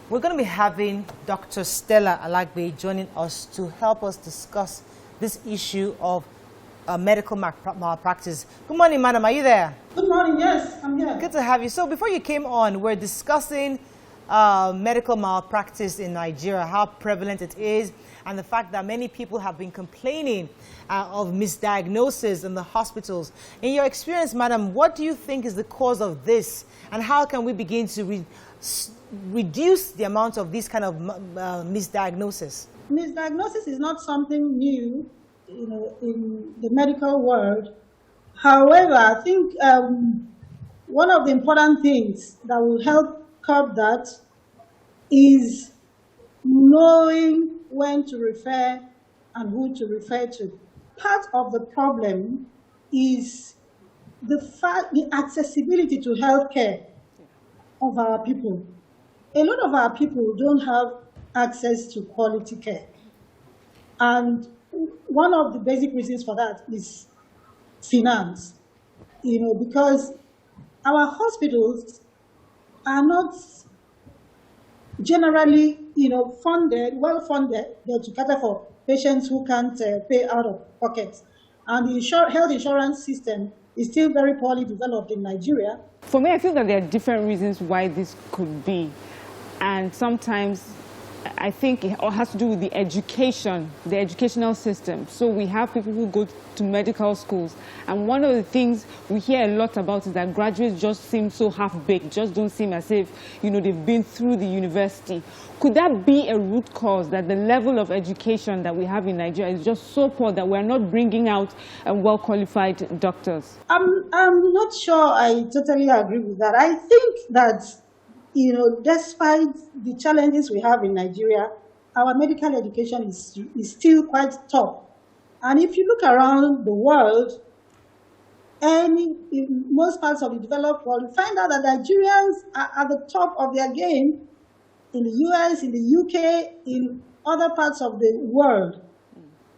We're going to be having Dr. Stella Alagbe joining us to help us discuss this issue of medical malpractice. Good morning, madam. Are you there? Good morning. Yes, I'm here. Good to have you. So before you came on, we're discussing medical malpractice in Nigeria, how prevalent it is, and the fact that many people have been complaining of misdiagnosis in the hospitals. In your experience, madam, what do you think is the cause of this, and how can we begin to reduce the amount of this kind of misdiagnosis? Misdiagnosis is not something new, in the medical world. However, I think one of the important things that will help curb that is knowing when to refer and who to refer to. Part of the problem is the accessibility to healthcare of our people. A lot of our people don't have access to quality care. And one of the basic reasons for that is finance, because our hospitals are not generally, well funded to cater for patients who can't pay out of pocket. And the health insurance system is still very poorly developed in Nigeria. For me, I feel that there are different reasons why this could be. And sometimes I think it all has to do with the educational system. So we have people who go to medical schools. And one of the things we hear a lot about is that graduates just seem so half-baked, just don't seem as if, they've been through the university. Could that be a root cause, that the level of education that we have in Nigeria is just so poor that we're not bringing out well-qualified doctors? I'm not sure I totally agree with that. I think that despite the challenges we have in Nigeria, our medical education is still quite top. And if you look around the world, in most parts of the developed world, you find out that Nigerians are at the top of their game in the US, in the UK, in other parts of the world.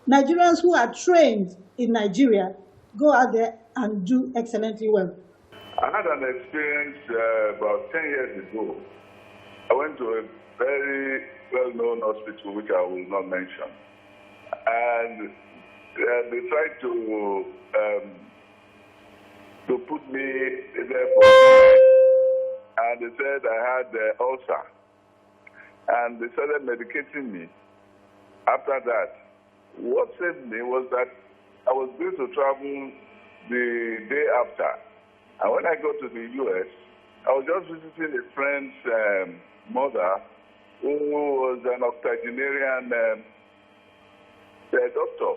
Nigerians who are trained in Nigeria go out there and do excellently well. I had an experience about 10 years ago. I went to a very well-known hospital, which I will not mention. And they tried to put me there for and they said I had ulcer. And they started medicating me. After that, what saved me was that I was going to travel the day after. And when I got to the US, I was just visiting a friend's mother who was an octogenarian doctor.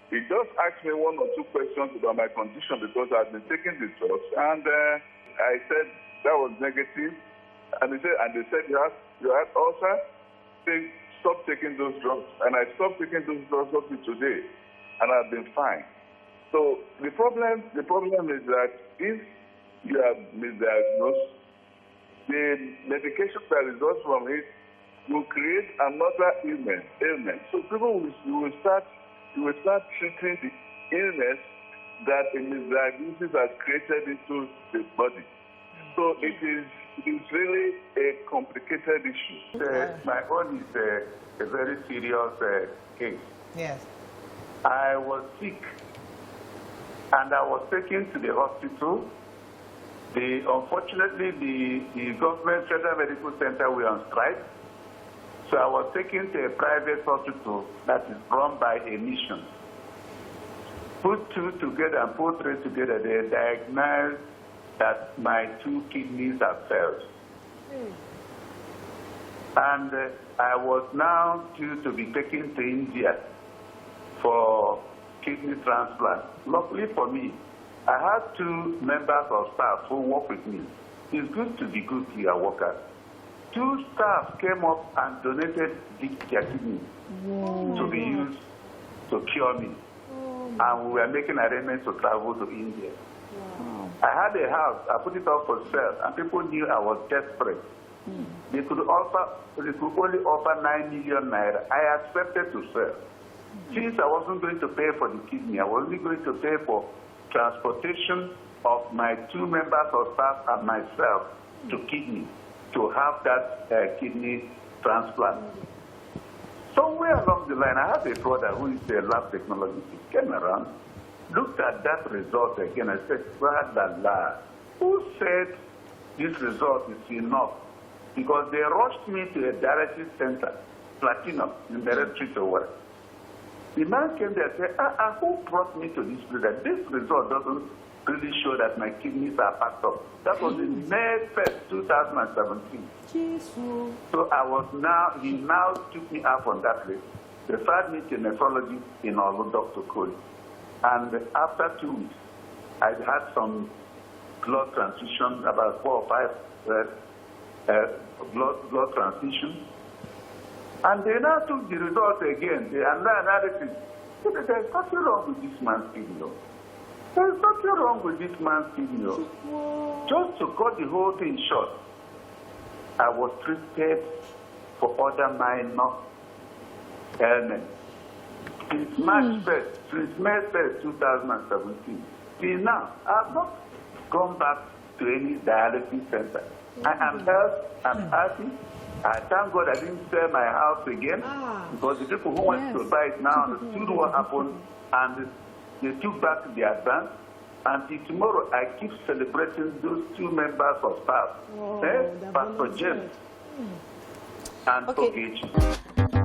He just asked me one or two questions about my condition because I'd been taking the drugs. And I said that was negative. And they said, you had ulcer? Stop taking those drugs. And I stopped taking those drugs up to today. And I've been fine. So the problem is that if you are misdiagnosed, the medication that results from it will create another ailment. So people will start treating the illness that a misdiagnosis has created into the body. So it is really a complicated issue. My own is a very serious case. Yes. I was sick and I was taken to the hospital. Unfortunately, the government Federal Medical Center were on strike. So I was taken to a private hospital that is run by a mission. Put two together and put three together, they diagnosed that my 2 kidneys have failed. And I was now due to be taken to India for kidney transplant. Luckily for me, I had 2 members of staff who work with me. It's good to be good to your workers. 2 staff came up and donated their kidney to be used to cure me. And we were making arrangements to travel to India. I had a house, I put it up for sale, and people knew I was desperate. They could only offer 9 million naira. I accepted to sell. Since I wasn't going to pay for the kidney, I was only going to pay for transportation of my 2 members of staff and myself to kidney. to have that kidney transplant. Somewhere along the line, I have a brother who is a lab technologist. He came around, looked at that result again, and said, la, who said this result is enough? Because they rushed me to a dialysis center, Platinum, in the retreat or whatever. The man came there and said, who brought me to this place? That this result doesn't really show that my kidneys are packed up. That was in May 1st, 2017. So he now took me up on that list, referred me to nephrology in Olu, Dr. Cole. And after 2 weeks, I had some blood transfusion, about 4 or 5 blood transfusions. And they now took the result again. They analysis. There's nothing wrong with this man's kidney. There's nothing wrong with this man's kidney. Just to cut the whole thing short, I was treated for other minor ailments. Since March 1st, since May 1st, 2017, till now, I have not gone back to any dialysis center. I am healthy, I'm happy. I thank God I didn't sell my house again because the people who wanted to buy it now understood what happened and they took back the advance. Until tomorrow, I keep celebrating those 2 members of staff, Pastor James and Ogechi.